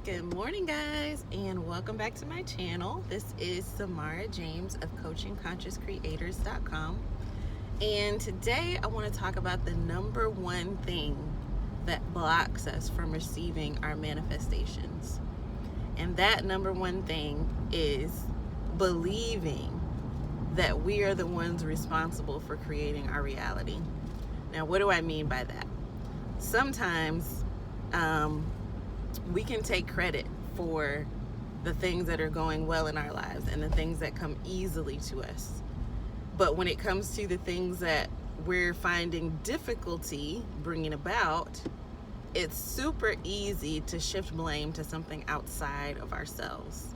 Good morning, guys, and welcome back to my channel. This is Samara James of CoachingConsciousCreators.com, and today I want to talk about the number one thing that blocks us from receiving our manifestations. And that number one thing is believing that we are the ones responsible for creating our reality. Now, what do I mean by that? Sometimes we can take credit for the things that are going well in our lives and the things that come easily to us. But when it comes to the things that we're finding difficulty bringing about, it's super easy to shift blame to something outside of ourselves.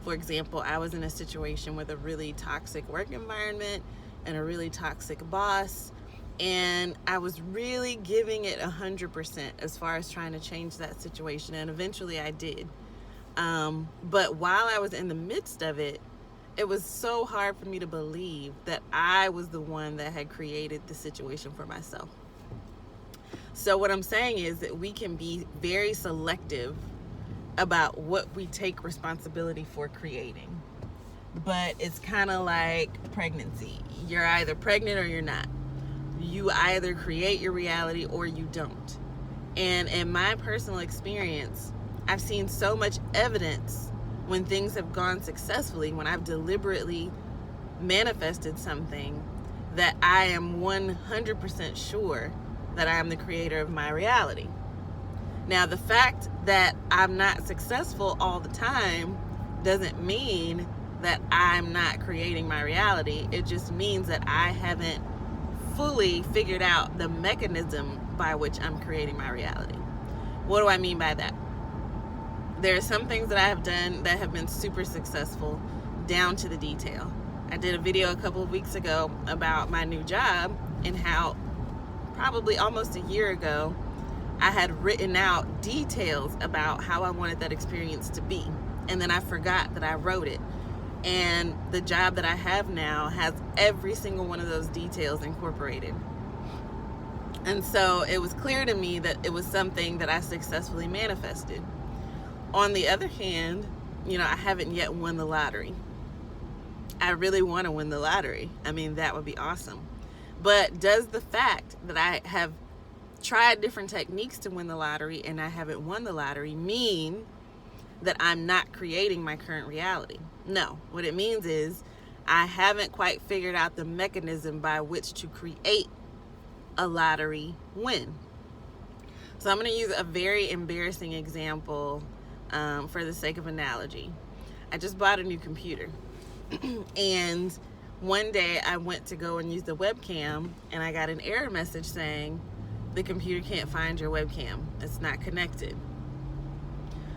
For example, I was in a situation with a really toxic work environment and a really toxic boss, and I was really giving it 100% as far as trying to change that situation, and eventually I did. But while I was in the midst of it, it was so hard for me to believe that I was the one that had created the situation for myself. So what I'm saying is that we can be very selective about what we take responsibility for creating. But it's kind of like pregnancy. You're either pregnant or you're not. You either create your reality or you don't. And in my personal experience, I've seen so much evidence when things have gone successfully, when I've deliberately manifested something, that I am 100% sure that I am the creator of my reality. Now, the fact that I'm not successful all the time doesn't mean that I'm not creating my reality. It just means that I haven't fully figured out the mechanism by which I'm creating my reality. What do I mean by that? There are some things that I have done that have been super successful down to the detail. I did a video a couple of weeks ago about my new job and how probably almost a year ago I had written out details about how I wanted that experience to be, and then I forgot that I wrote it. And the job that I have now has every single one of those details incorporated. And so it was clear to me that it was something that I successfully manifested. On the other hand, I haven't yet won the lottery. I really want to win the lottery. I mean, that would be awesome. But does the fact that I have tried different techniques to win the lottery and I haven't won the lottery mean that I'm not creating my current reality? No. What it means is I haven't quite figured out the mechanism by which to create a lottery win. So I'm going to use a very embarrassing example for the sake of analogy. I just bought a new computer. And one day I went to go and use the webcam, and I got an error message saying, the computer can't find your webcam. It's not connected.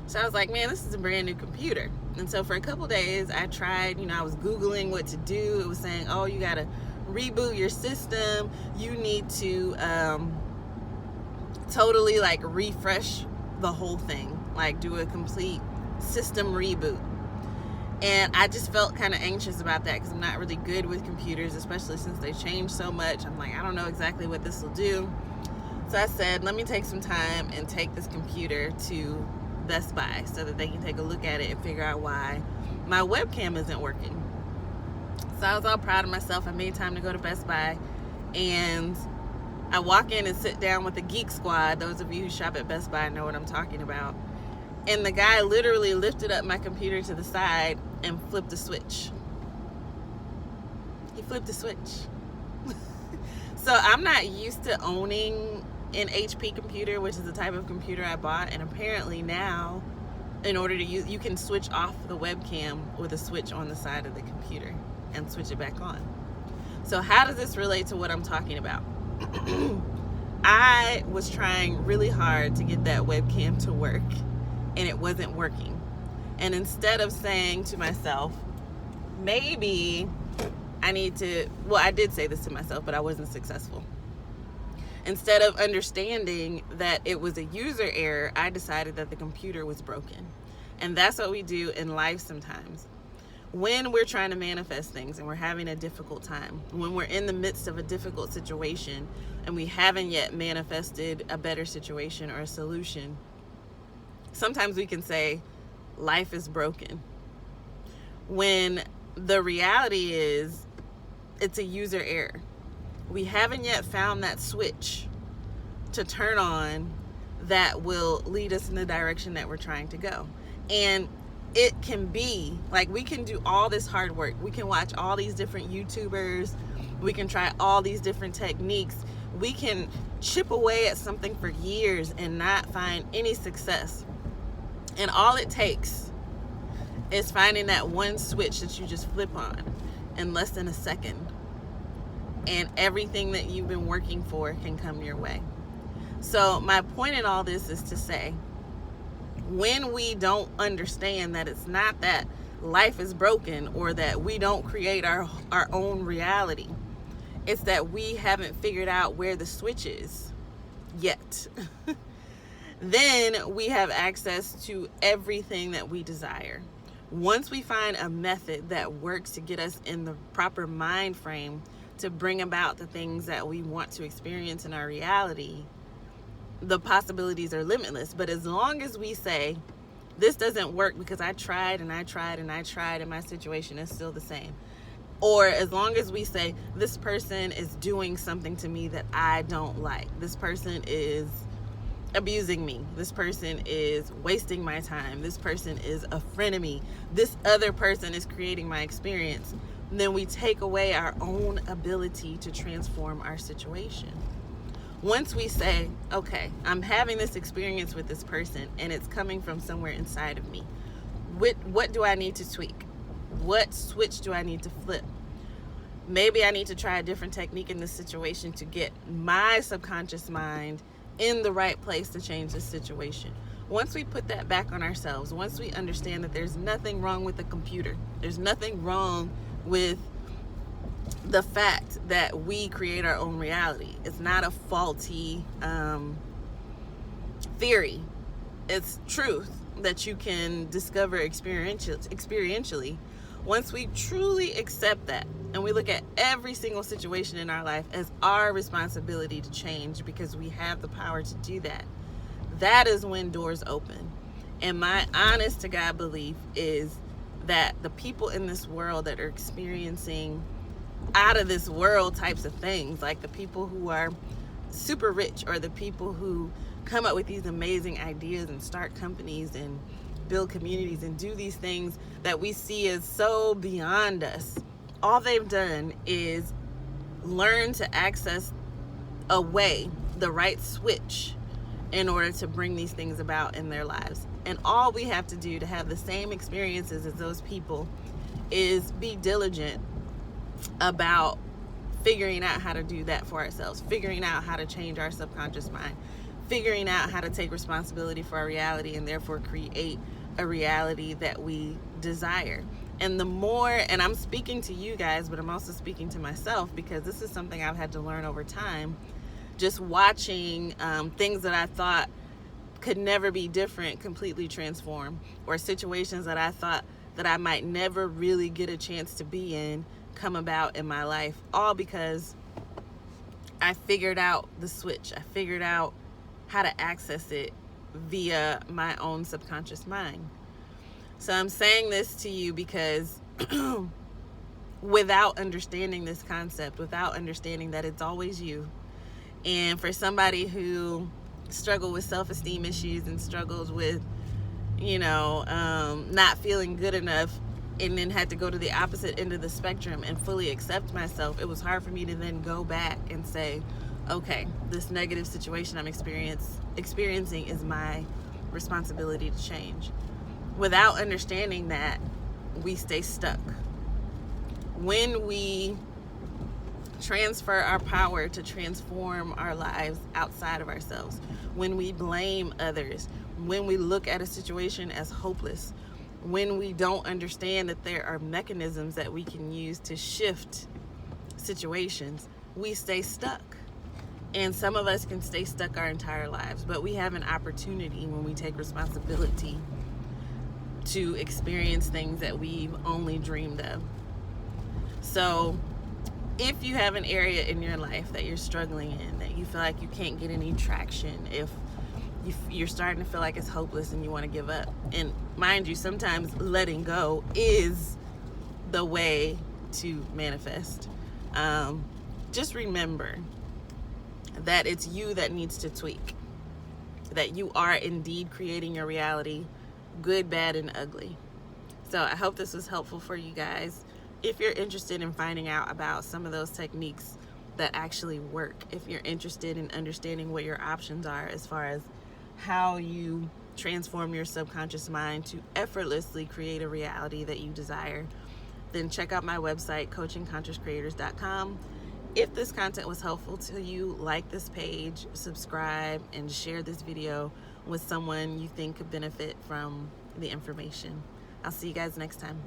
So I was like, man, this is a brand new computer. And so for a couple days, I tried, I was Googling what to do. It was saying, oh, you got to reboot your system. You need to totally refresh the whole thing, do a complete system reboot. And I just felt kind of anxious about that because I'm not really good with computers, especially since they changed so much. I'm like, I don't know exactly what this will do. So I said, let me take some time and take this computer to Best Buy so that they can take a look at it and figure out why my webcam isn't working. So I was all proud of myself. I made time to go to Best Buy, and I walk in and sit down with the Geek Squad. Those of you who shop at Best Buy know what I'm talking about. And the guy literally lifted up my computer to the side and flipped a switch. He flipped a switch. So I'm not used to owning an HP computer, which is the type of computer I bought, and apparently now, in order to use, you can switch off the webcam with a switch on the side of the computer and switch it back on. So how does this relate to what I'm talking about? I was trying really hard to get that webcam to work, and it wasn't working. And instead of saying to myself, maybe I need to, I did say this to myself, but I wasn't successful. Instead of understanding that it was a user error, I decided that the computer was broken. And that's what we do in life sometimes. When we're trying to manifest things and we're having a difficult time, when we're in the midst of a difficult situation and we haven't yet manifested a better situation or a solution, sometimes we can say life is broken, when the reality is it's a user error. We haven't yet found that switch to turn on that will lead us in the direction that we're trying to go. And it can be like, we can do all this hard work. We can watch all these different YouTubers. We can try all these different techniques. We can chip away at something for years and not find any success. And all it takes is finding that one switch that you just flip on in less than a second. And everything that you've been working for can come your way. So my point in all this is to say, when we don't understand that it's not that life is broken or that we don't create our own reality, it's that we haven't figured out where the switch is yet. Then we have access to everything that we desire. Once we find a method that works to get us in the proper mind frame to bring about the things that we want to experience in our reality, the possibilities are limitless. But as long as we say, this doesn't work because I tried and I tried and I tried and my situation is still the same, or as long as we say, this person is doing something to me that I don't like, this person is abusing me, this person is wasting my time, this person is a frenemy, this other person is creating my experience, then we take away our own ability to transform our situation. Once we say, okay, I'm having this experience with this person and it's coming from somewhere inside of me, what do I need to tweak? What switch do I need to flip? Maybe I need to try a different technique in this situation to get my subconscious mind in the right place to change this situation. Once we put that back on ourselves, once we understand that there's nothing wrong with the computer, there's nothing wrong with the fact that we create our own reality. It's not a faulty theory. It's truth that you can discover experientially. Once we truly accept that and we look at every single situation in our life as our responsibility to change because we have the power to do that, that is when doors open. And my honest to God belief is that the people in this world that are experiencing out of this world types of things, like the people who are super rich or the people who come up with these amazing ideas and start companies and build communities and do these things that we see as so beyond us, all they've done is learn to access a way, the right switch, in order to bring these things about in their lives. And all we have to do to have the same experiences as those people is be diligent about figuring out how to do that for ourselves, figuring out how to change our subconscious mind, figuring out how to take responsibility for our reality and therefore create a reality that we desire. And the more, and I'm speaking to you guys, but I'm also speaking to myself because this is something I've had to learn over time, just watching things that I thought could never be different completely transform, or situations that I thought that I might never really get a chance to be in come about in my life, all because I figured out the switch. I figured out how to access it via my own subconscious mind. So I'm saying this to you because without understanding this concept, without understanding that it's always you, and for somebody who struggles with self-esteem issues and struggles with, not feeling good enough, and then had to go to the opposite end of the spectrum and fully accept myself, it was hard for me to then go back and say, okay, this negative situation I'm experiencing is my responsibility to change. Without understanding that, we stay stuck. When we transfer our power to transform our lives outside of ourselves, when we blame others, when we look at a situation as hopeless, when we don't understand that there are mechanisms that we can use to shift situations, we stay stuck. And some of us can stay stuck our entire lives, but we have an opportunity when we take responsibility to experience things that we've only dreamed of. So if you have an area in your life that you're struggling in, that you feel like you can't get any traction, if you're starting to feel like it's hopeless and you want to give up. And mind you, sometimes letting go is the way to manifest. Just remember that it's you that needs to tweak, that you are indeed creating your reality, good, bad, and ugly. So I hope this was helpful for you guys. If you're interested in finding out about some of those techniques that actually work, if you're interested in understanding what your options are as far as how you transform your subconscious mind to effortlessly create a reality that you desire, then check out my website, coachingconsciouscreators.com. If this content was helpful to you, like this page, subscribe, and share this video with someone you think could benefit from the information. I'll see you guys next time.